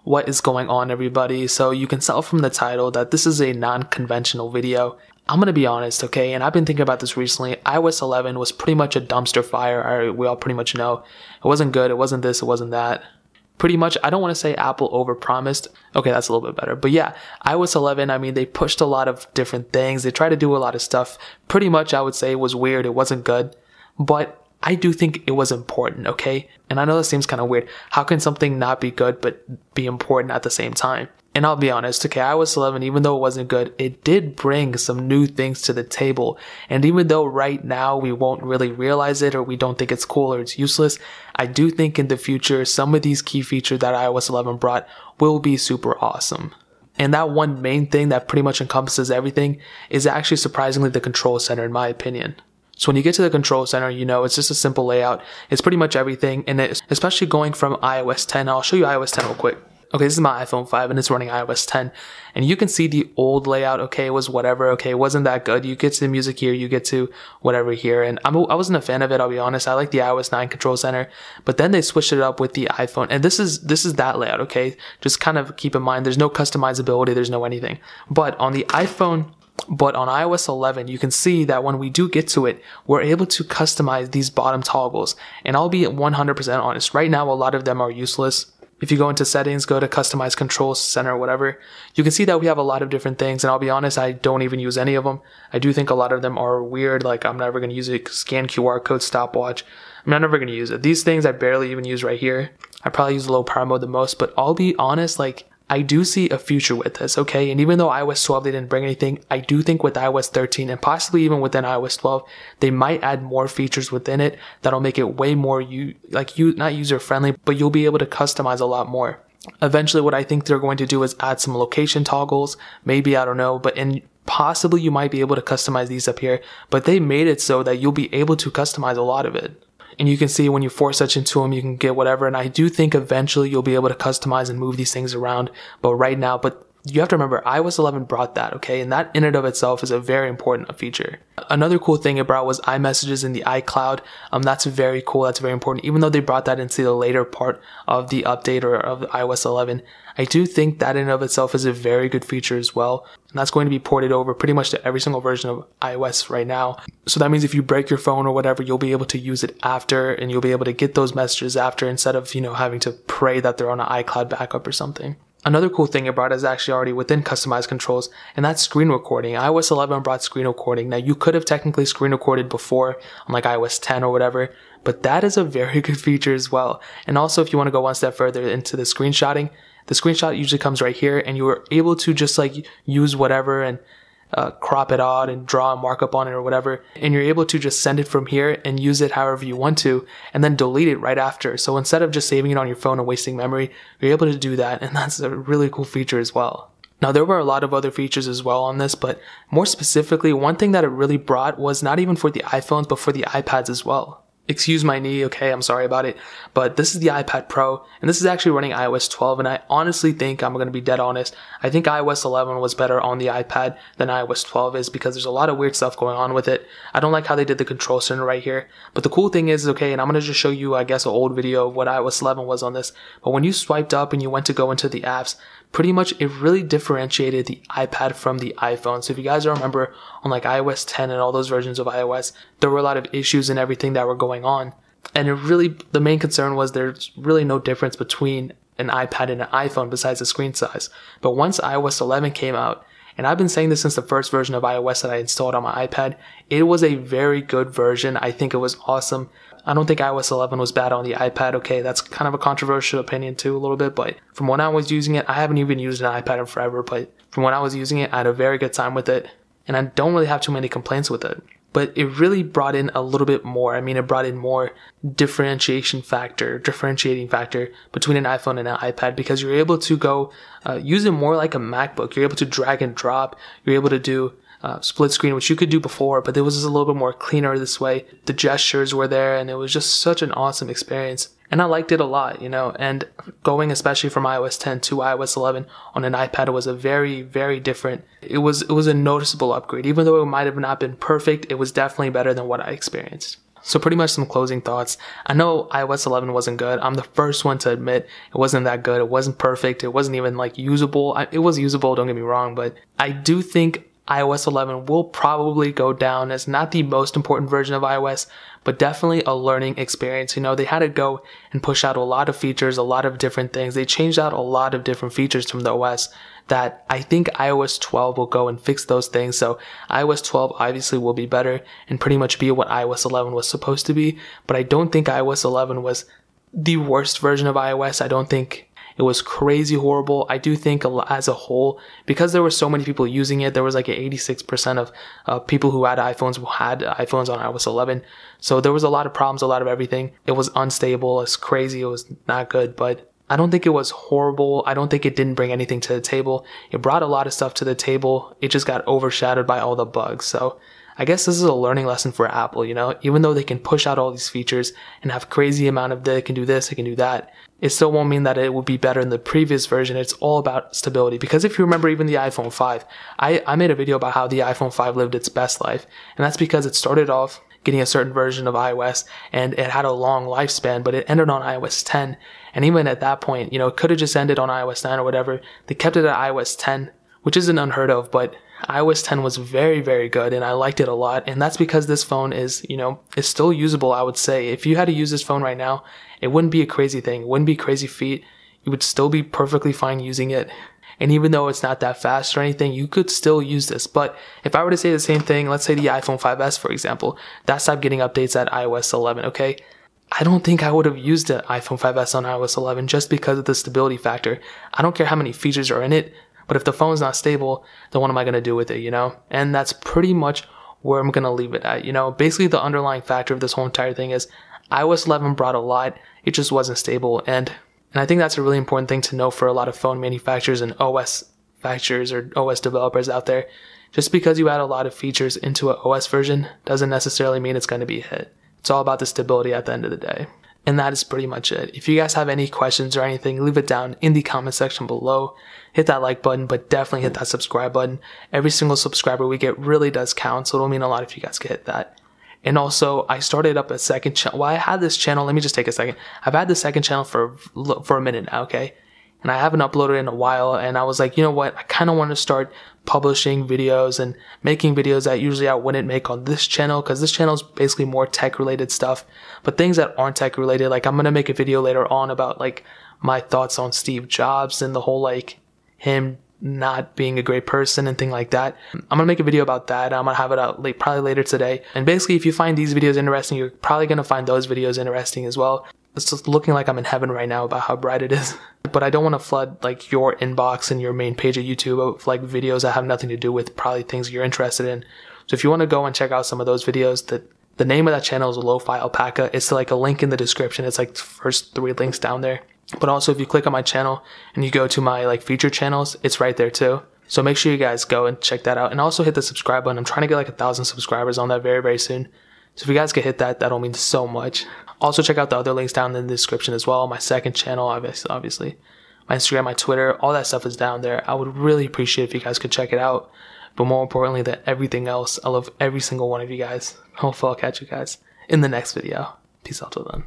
What is going on, everybody? So you can tell from the title that this is a non-conventional video. I'm gonna be honest, okay, and I've been thinking about this recently. iOS 11 was pretty much a dumpster fire. We all pretty much know. It wasn't good, it wasn't this, it wasn't that. Pretty much, I don't want to say Apple overpromised. Okay, that's a little bit better. But yeah, iOS 11, I mean, they pushed a lot of different things. They tried to do a lot of stuff. Pretty much, I would say it was weird. It wasn't good. But I do think it was important, okay? And I know that seems kind of weird. How can something not be good but be important at the same time? And I'll be honest, okay, iOS 11, even though it wasn't good, it did bring some new things to the table. And even though right now we won't really realize it, or we don't think it's cool or it's useless, I do think in the future, some of these key features that iOS 11 brought will be super awesome. And that one main thing that pretty much encompasses everything is actually surprisingly the control center, in my opinion. So when you get to the control center, you know, it's just a simple layout. It's pretty much everything. And especially going from iOS 10, I'll show you iOS 10 real quick. Okay, this is my iPhone 5 and it's running iOS 10. And you can see the old layout, okay, it was whatever, okay, it wasn't that good. You get to the music here, you get to whatever here. And I wasn't a fan of it, I'll be honest. I like the iOS 9 control center. But then they switched it up with the iPhone. And this is that layout, okay? Just kind of keep in mind, there's no customizability, there's no anything. But on iOS 11, you can see that when we do get to it, we're able to customize these bottom toggles. And I'll be 100% honest, right now a lot of them are useless. If you go into settings, go to customize control center or whatever, you can see that we have a lot of different things. And I'll be honest, I don't even use any of them. I do think a lot of them are weird. Like I'm never going to use it. Scan QR code, stopwatch. I'm never going to use it. These things I barely even use right here. I probably use low power mode the most, but I'll be honest, like I do see a future with this, okay? And even though iOS 12, they didn't bring anything, I do think with iOS 13 and possibly even within iOS 12, they might add more features within it that'll make it way more, not user-friendly, but you'll be able to customize a lot more. Eventually, what I think they're going to do is add some location toggles, maybe, I don't know, and possibly you might be able to customize these up here, but they made it so that you'll be able to customize a lot of it. And you can see when you force touch into them, you can get whatever. And I do think eventually you'll be able to customize and move these things around. But right now, you have to remember, iOS 11 brought that, okay? And that in and of itself is a very important feature. Another cool thing it brought was iMessages in the iCloud. That's very cool. That's very important. Even though they brought that into the later part of the update or of iOS 11, I do think that in and of itself is a very good feature as well. And that's going to be ported over pretty much to every single version of iOS right now. So that means if you break your phone or whatever, you'll be able to use it after, and you'll be able to get those messages after instead of, having to pray that they're on an iCloud backup or something. Another cool thing it brought is actually already within customized controls, and that's screen recording. iOS 11 brought screen recording. Now, you could have technically screen recorded before on like iOS 10 or whatever, but that is a very good feature as well. And also, if you want to go one step further into the screenshotting, the screenshot usually comes right here, and you are able to just like use whatever and crop it out and draw a markup on it or whatever, and you're able to just send it from here and use it however you want to, and then delete it right after. So instead of just saving it on your phone and wasting memory, you're able to do that, and that's a really cool feature as well. Now, there were a lot of other features as well on this, but more specifically, one thing that it really brought was not even for the iPhones, but for the iPads as well. Excuse my knee, okay, I'm sorry about it, but this is the iPad Pro, and this is actually running iOS 12, and I honestly think, I'm going to be dead honest, I think iOS 11 was better on the iPad than iOS 12 is, because there's a lot of weird stuff going on with it. I don't like how they did the control center right here, but the cool thing is, okay, and I'm going to just show you, I guess, an old video of what iOS 11 was on this, but when you swiped up and you went to go into the apps, pretty much it really differentiated the iPad from the iPhone. So if you guys remember on like iOS 10 and all those versions of iOS, there were a lot of issues and everything that were going on. And the main concern was there's really no difference between an iPad and an iPhone besides the screen size. But once iOS 11 came out, and I've been saying this since the first version of iOS that I installed on my iPad, it was a very good version. I think it was awesome. I don't think iOS 11 was bad on the iPad. Okay, that's kind of a controversial opinion too, a little bit, but from when I was using it, I haven't even used an iPad in forever, but from when I was using it, I had a very good time with it, and I don't really have too many complaints with it. But it really brought in a little bit more. I mean, it brought in more differentiating factor between an iPhone and an iPad, because you're able to go use it more like a MacBook. You're able to drag and drop. You're able to do split screen, which you could do before, but it was just a little bit more cleaner this way. The gestures were there, and it was just such an awesome experience. And I liked it a lot, and going especially from iOS 10 to iOS 11 on an iPad was a very, very different, it was a noticeable upgrade. Even though it might have not been perfect, it was definitely better than what I experienced. So pretty much some closing thoughts. I know iOS 11 wasn't good. I'm the first one to admit it wasn't that good. It wasn't perfect. It wasn't even like usable. It was usable, don't get me wrong, but I do think iOS 11 will probably go down as not the most important version of iOS, but definitely a learning experience. You know, they had to go and push out a lot of features, a lot of different things. They changed out a lot of different features from the OS that I think iOS 12 will go and fix those things. So iOS 12 obviously will be better and pretty much be what iOS 11 was supposed to be. But I don't think iOS 11 was the worst version of iOS. I don't think it was crazy horrible. I do think as a whole, because there were so many people using it, there was like 86% of people who had iPhones on iOS 11. So there was a lot of problems, a lot of everything. It was unstable. It's crazy. It was not good, but I don't think it was horrible. I don't think it didn't bring anything to the table. It brought a lot of stuff to the table. It just got overshadowed by all the bugs. So I guess this is a learning lesson for Apple, you know, even though they can push out all these features and have crazy amount of they can do this, they can do that, it still won't mean that it will be better than the previous version. It's all about stability. Because if you remember even the iPhone 5, I made a video about how the iPhone 5 lived its best life. And that's because it started off getting a certain version of iOS and it had a long lifespan, but it ended on iOS 10. And even at that point, you know, it could have just ended on iOS 9 or whatever. They kept it at iOS 10, which isn't unheard of, but iOS 10 was very, very good and I liked it a lot. And that's because this phone is, you know, is still usable, I would say. If you had to use this phone right now, it wouldn't be a crazy thing. It wouldn't be a crazy feat. You would still be perfectly fine using it. And even though it's not that fast or anything, you could still use this. But if I were to say the same thing, let's say the iPhone 5S, for example, that stopped getting updates at iOS 11, okay? I don't think I would have used the iPhone 5S on iOS 11 just because of the stability factor. I don't care how many features are in it, but if the phone's not stable, then what am I going to do with it, you know? And that's pretty much where I'm going to leave it at, you know? Basically, the underlying factor of this whole entire thing is iOS 11 brought a lot, it just wasn't stable. And I think that's a really important thing to know for a lot of phone manufacturers and OS facturers or OS developers out there. Just because you add a lot of features into an OS version doesn't necessarily mean it's going to be a hit. It's all about the stability at the end of the day. And that is pretty much it. If you guys have any questions or anything, leave it down in the comment section below. Hit that like button, but definitely hit that subscribe button. Every single subscriber we get really does count, so it'll mean a lot if you guys could hit that. And also, I started up a second channel. Well, I had this channel. Let me just take a second. I've had the second channel for a minute now, okay? And I haven't uploaded in a while, and I was like, you know what? I kind of want to start publishing videos and making videos that usually I wouldn't make on this channel, because this channel is basically more tech-related stuff. But things that aren't tech-related, like I'm going to make a video later on about, like, my thoughts on Steve Jobs and the whole, like, him not being a great person and thing like that. I'm gonna make a video about that. I'm gonna have it out probably later today. And basically, if you find these videos interesting, you're probably gonna find those videos interesting as well. It's just looking like I'm in heaven right now about how bright it is. But I don't want to flood like your inbox and your main page of YouTube of like videos that have nothing to do with probably things you're interested in. So if you want to go and check out some of those videos, the name of that channel is Lo-Fi Alpaca. It's like a link in the description. It's like the first 3 links down there. But also, if you click on my channel and you go to my like featured channels, it's right there too. So make sure you guys go and check that out. And also hit the subscribe button. I'm trying to get like 1,000 subscribers on that very, very soon. So if you guys could hit that, that'll mean so much. Also check out the other links down in the description as well. My second channel, obviously. My Instagram, my Twitter, all that stuff is down there. I would really appreciate if you guys could check it out. But more importantly than everything else, I love every single one of you guys. Hopefully I'll catch you guys in the next video. Peace out till then.